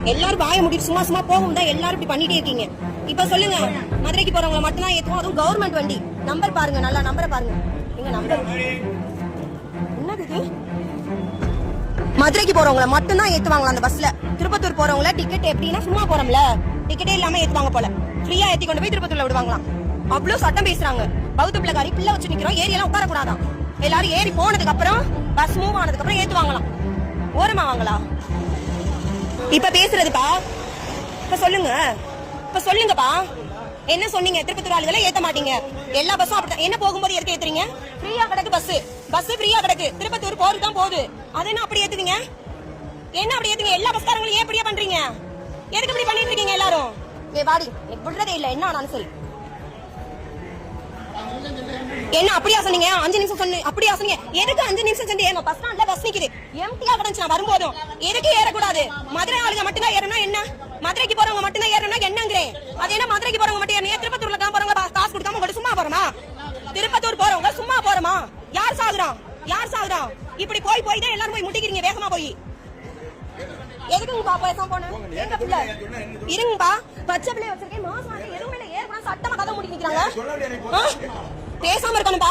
எல்லாரும் வாய முடிச்சு சும்மா சும்மா போகும் தான் எல்லாரும் இப்படி பண்ணிட்டே இருக்கீங்க. இப்ப சொல்லுங்க, மதுரைக்கு போறவங்க மட்டும் தான் ஏத்துவோம், அதுவும் கவர்மெண்ட் வண்டி. நம்பர் பாருங்க, நல்லா நம்பரை பாருங்க. எங்க நம்பர் என்னது இது? மதுரைக்கு போறவங்கள மட்டும் தான் ஏத்துவாங்களா அந்த பஸ்ல? திருப்பத்தூர் போறவங்கள டிக்கெட் எப்படின்னா சும்மா போறோம்ல, டிக்கெட்டே இல்லாம ஏத்துவாங்க போல. ஃப்ரீயா ஏத்தி கொண்டு போய் திருப்பத்தூர்ல விடுவாங்களாம். அவ்வளவு சட்டம் பேசுறாங்க. பௌத்த பிள்ளைக்காரி பிள்ளை வச்சு நிக்கிறோம், ஏரியெல்லாம் உட்கார கூடாதான். எல்லாரும் ஏறி போனதுக்கு அப்புறம் பஸ் மூவ் ஆனதுக்கு அப்புறம் ஏத்துவாங்களாம். ஓரமா வாங்களா? இப்ப பேசுறதுப்பா, இப்ப சொல்லுங்க, இப்ப சொல்லுங்கப்பா. என்ன சொன்னீங்க? திருப்பத்தூர் ஆளுகளை ஏத்த மாட்டீங்க, எல்லா பஸ்ஸும் அப்படிதான். என்ன போகும்போது எதுக்கு ஏத்துறீங்க? ஃப்ரீயா கிடக்கு பஸ், பஸ் ஃப்ரீயா கிடக்கு, திருப்பத்தூர் போறதுதான் போகுது. அது என்ன அப்படி ஏத்துவீங்க? என்ன அப்படி ஏத்துங்க? எல்லா பஸ்காரங்களும் ஏன் இப்படியா பண்றீங்க? எதுக்கு இப்படி பண்ணிட்டு இருக்கீங்க எல்லாரும்? ஏ வாடி, எனக்கு விடுறதே இல்ல, என்ன ஆனாலும் சரி. என்ன அப்படியா சொன்னீங்க? 5 நிமிஷம் சொன்னீங்க, அப்படியா சொன்னீங்க? எதுக்கு 5 நிமிஷம் சென்று ஏறணும்? பஸ் ஸ்டாண்ட்ல பஸ் நிக்குது, எம்டியா கிடந்துச்சு. நான் வரும்போதும் எதுக்கு ஏறக்கூடாது? மதுரை ஆளுங்க மட்டும் தான் ஏறணும் என்ன? மதுரைக்கு போறவங்க மட்டும் தான் ஏறணும் என்னங்கிறேன். அது என்ன மதுரைக்கு போறவங்க மட்டும் ஏறணும்? திருப்பத்தூர்ல தான் போறவங்க காசு கொடுக்காம உங்கள்ட்ட சும்மா போறோமா? திருப்பத்தூர் போறவங்க சும்மா போறோமா? யார் சாகுறான்? யார் சாகுறான்? இப்படி போய் போய் தான் எல்லாரும் போய் முட்டிக்கிறீங்க வேகமா போய். எதுக்குங்கப்பா பேசாம போன? எங்க பிள்ளை இருங்கப்பா, பச்சை பிள்ளை வச்சிருக்கேன், மாசம் எதுவுமே இல்லை, ஏற்கனவே சட்டமா கதை மூடி நிக்கிறாங்க. பேசாம இருக்கணும்பா.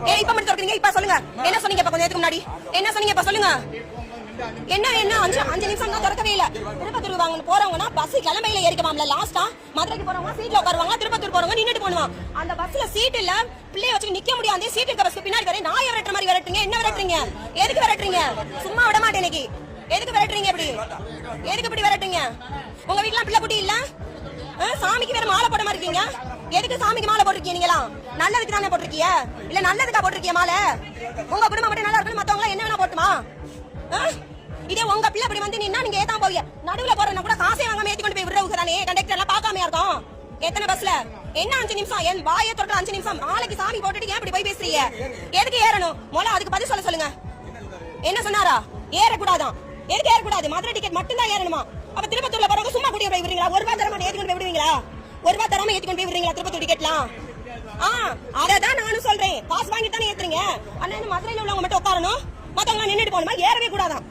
ஏன் இப்ப மட்டும் இருக்கீங்க? இப்ப சொல்லுங்க, என்ன சொன்னீங்க? இப்ப கொஞ்ச நேரத்துக்கு முன்னாடி என்ன சொன்னீங்க? இப்ப சொல்லுங்க. என்ன என்ன 5 நிமிஷம் தான் திறக்கவே இல்ல. திருப்பத்தூர் வாங்க போறவங்கன்னா பஸ் கிளம்பையில ஏறிக்கலாம்ல. லாஸ்டா மதுரைக்கு போறவங்க சீட்ல உட்காருவாங்க, திருப்பத்தூர் போறவங்க நின்னுட்டு போடுவாங்க. அந்த பஸ்ல சீட் இல்ல, பிள்ளைய வச்சு நிக்க முடியாது. சீட் இருக்க பஸ் பின்னாடி வரை நாய் விரட்டுற மாதிரி விரட்டுறீங்க. என்ன விரட்டுறீங்க? எதுக்கு விரட்டுறீங்க? சும்மா விட மாட்டேன் இன்னைக்கு. எதுக்கு விரட்டுறீங்க? இப்படி எதுக்கு இப்படி விரட்டுறீங்க? உங்க வீட்டுல பிள்ளை குட்டி இல்ல? சாமிக்கு வேற மாலை போட மாதிரி இருக்கீங்க. எதுக்கு சாமிக்கு மாலை போட்டிருக்கீங்க? நீங்களா நல்லதுக்கு தானே போட்டிருக்கீங்க, இல்ல நல்லதுக்கா போட்டிருக்கீங்க மாலை? உங்க குடும்பம் மட்டும் நல்லா இருக்கணும், மத்தவங்க என்ன வேணா போட்டுமா? இதே உங்க பிள்ளை அப்படி வந்து நின்னா நீங்க ஏதான் போவீங்க? நடுவுல போறேன்னா கூட காசே வாங்காம ஏத்தி கொண்டு போய் விடுறவுக்கு தானே. கண்டக்டர் எல்லாம் பாக்காம இருக்கும். எத்தனை பஸ்ல என்ன 5 நிமிஷம்? என் வாயை தொடர்ந்து 5 நிமிஷம். நாளைக்கு சாமி போட்டுட்டு ஏன் இப்படி போய் பேசுறீங்க? எதுக்கு ஏறணும்? மொள அதுக்கு பதில் சொல்லுங்க. என்ன சொன்னாரா? ஏறக்கூடாதான். எதுக்கு ஏறக்கூடாது? மதுரை டிக்கெட் மட்டும் தான் ஏறணுமா? அப்ப திருப்பத்தூர்ல போறவங்க சும்மா கூட்டிட்டு போய் விடுறீங்களா? ஒரு ரூபாய் தரமா ஏத்தி கொண்டு போய் விடுவீங்களா? ஒரு ரூபாய் தராம ஏத்தி கொண்டு போய் விடுறீங்களா திருப்பத்தூர் டிக்கெட்லாம்? அததான் நானும் சொல்றேன். காசு வாங்கிட்டு தானே ஏத்துறீங்க. அண்ணா மதுரையில உள்ளவங்க மட்டும் உட்காரணும், மத்தவங்க நின்னுட்டு போகணுமா? ஏறவே கூடாதான்.